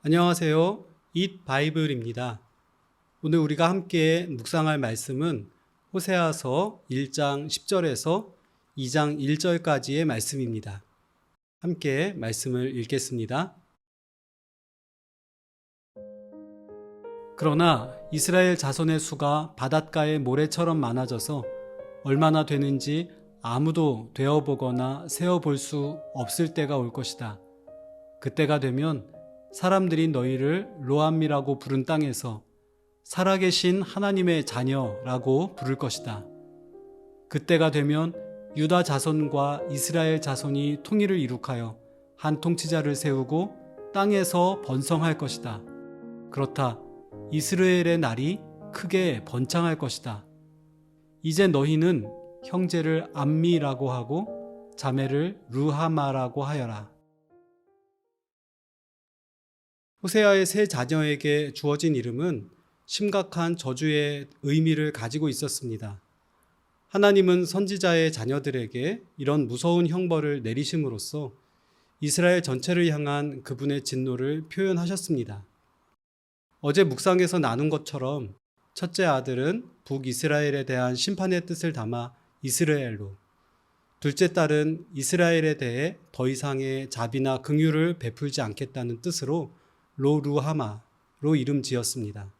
안녕하세요. 잇 바이블입니다. 오늘 우리가 함께 묵상할 말씀은 호세아서 1장 10절에서 2장 1절까지의 말씀입니다. 함께 말씀을 읽겠습니다. 그러나 이스라엘 자손의 수가 바닷가의 모래처럼 많아져서 얼마나 되는지 아무도 되어보거나 세어볼 수 없을 때가 올 것이다. 그때가 되면 사람들이 너희를 로암미라고 부른 땅에서 살아계신 하나님의 자녀라고 부를 것이다. 그때가 되면 유다 자손과 이스라엘 자손이 통일을 이룩하여 한 통치자를 세우고 땅에서 번성할 것이다. 그렇다. 이스라엘의 날이 크게 번창할 것이다. 이제 너희는 형제를 암미라고 하고 자매를 루하마라고 하여라. 호세아의 세 자녀에게 주어진 이름은 심각한 저주의 의미를 가지고 있었습니다. 하나님은 선지자의 자녀들에게 이런 무서운 형벌을 내리심으로써 이스라엘 전체를 향한 그분의 진노를 표현하셨습니다. 어제 묵상에서 나눈 것처럼 첫째 아들은 북이스라엘에 대한 심판의 뜻을 담아 이스라엘로, 둘째 딸은 이스라엘에 대해 더 이상의 자비나 긍휼을 베풀지 않겠다는 뜻으로 로루하마로 이름 지었습니다.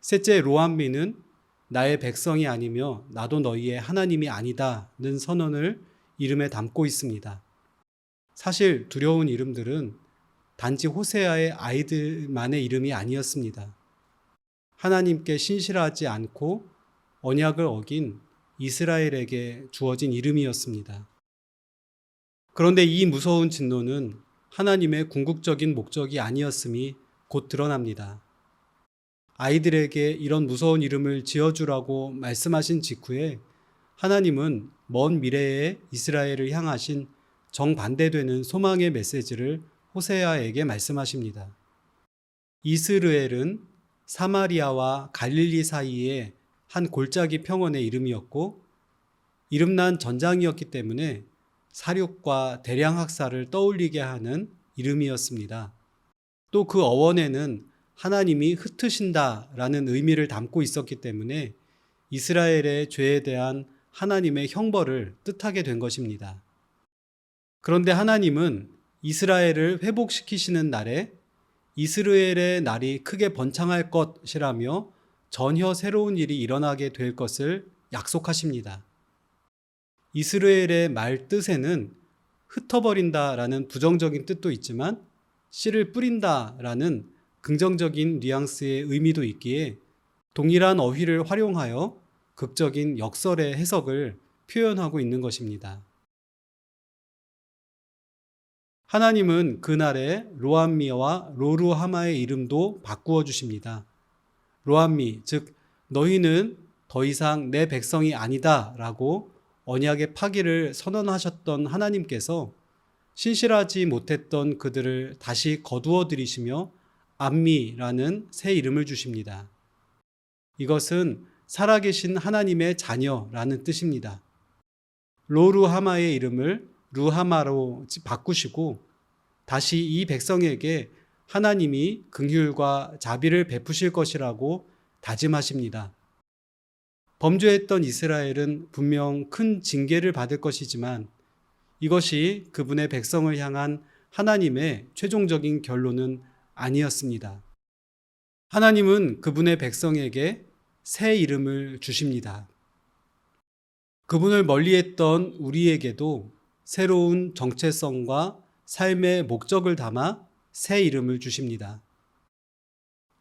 셋째 로암미는 나의 백성이 아니며 나도 너희의 하나님이 아니다는 선언을 이름에 담고 있습니다. 사실 두려운 이름들은 단지 호세아의 아이들만의 이름이 아니었습니다. 하나님께 신실하지 않고 언약을 어긴 이스라엘에게 주어진 이름이었습니다. 그런데 이 무서운 진노는 하나님의 궁극적인 목적이 아니었음이 곧 드러납니다. 아이들에게 이런 무서운 이름을 지어주라고 말씀하신 직후에 하나님은 먼 미래의 이스라엘을 향하신 정반대되는 소망의 메시지를 호세아에게 말씀하십니다. 이스르엘은 사마리아와 갈릴리 사이에 한 골짜기 평원의 이름이었고 이름난 전장이었기 때문에 사륙과 대량 학살을 떠올리게 하는 이름이었습니다. 또 그 어원에는 하나님이 흩으신다라는 의미를 담고 있었기 때문에 이스라엘의 죄에 대한 하나님의 형벌을 뜻하게 된 것입니다. 그런데 하나님은 이스라엘을 회복시키시는 날에 이스라엘의 날이 크게 번창할 것이라며 전혀 새로운 일이 일어나게 될 것을 약속하십니다. 이스라엘의 말 뜻에는 흩어버린다라는 부정적인 뜻도 있지만 씨를 뿌린다라는 긍정적인 뉘앙스의 의미도 있기에 동일한 어휘를 활용하여 극적인 역설의 해석을 표현하고 있는 것입니다. 하나님은 그날에 로암미와 로루하마의 이름도 바꾸어 주십니다. 로암미, 즉 너희는 더 이상 내 백성이 아니다 라고 언약의 파기를 선언하셨던 하나님께서 신실하지 못했던 그들을 다시 거두어 들이시며 암미라는 새 이름을 주십니다. 이것은 살아계신 하나님의 자녀라는 뜻입니다. 로루하마의 이름을 루하마로 바꾸시고 다시 이 백성에게 하나님이 긍휼과 자비를 베푸실 것이라고 다짐하십니다. 범죄했던 이스라엘은 분명 큰 징계를 받을 것이지만 이것이 그분의 백성을 향한 하나님의 최종적인 결론은 아니었습니다. 하나님은 그분의 백성에게 새 이름을 주십니다. 그분을 멀리했던 우리에게도 새로운 정체성과 삶의 목적을 담아 새 이름을 주십니다.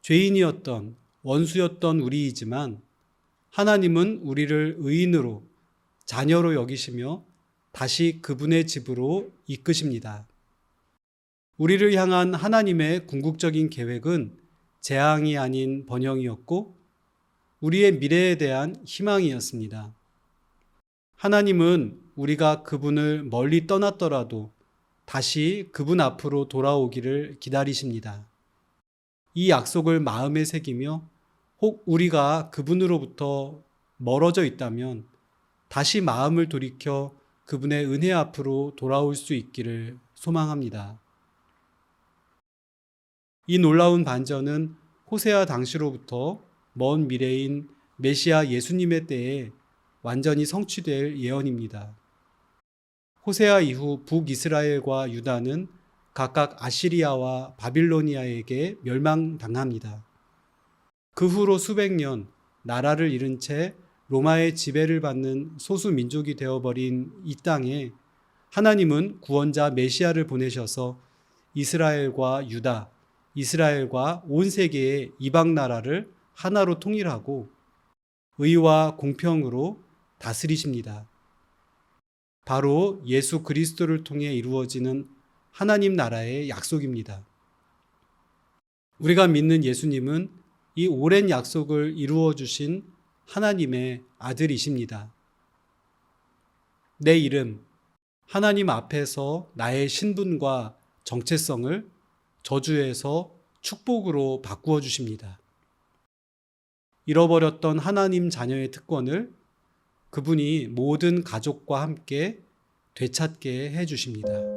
죄인이었던 원수였던 우리이지만 하나님은 우리를 의인으로 자녀로 여기시며 다시 그분의 집으로 이끄십니다. 우리를 향한 하나님의 궁극적인 계획은 재앙이 아닌 번영이었고 우리의 미래에 대한 희망이었습니다. 하나님은 우리가 그분을 멀리 떠났더라도 다시 그분 앞으로 돌아오기를 기다리십니다. 이 약속을 마음에 새기며 혹 우리가 그분으로부터 멀어져 있다면 다시 마음을 돌이켜 그분의 은혜 앞으로 돌아올 수 있기를 소망합니다. 이 놀라운 반전은 호세아 당시로부터 먼 미래인 메시아 예수님의 때에 완전히 성취될 예언입니다. 호세아 이후 북이스라엘과 유다는 각각 아시리아와 바빌로니아에게 멸망당합니다. 그 후로 수백 년 나라를 잃은 채 로마의 지배를 받는 소수 민족이 되어버린 이 땅에 하나님은 구원자 메시아를 보내셔서 이스라엘과 유다, 이스라엘과 온 세계의 이방 나라를 하나로 통일하고 의와 공평으로 다스리십니다. 바로 예수 그리스도를 통해 이루어지는 하나님 나라의 약속입니다. 우리가 믿는 예수님은 이 오랜 약속을 이루어 주신 하나님의 아들이십니다. 내 이름, 하나님 앞에서 나의 신분과 정체성을 저주에서 축복으로 바꾸어 주십니다. 잃어버렸던 하나님 자녀의 특권을 그분이 모든 가족과 함께 되찾게 해 주십니다.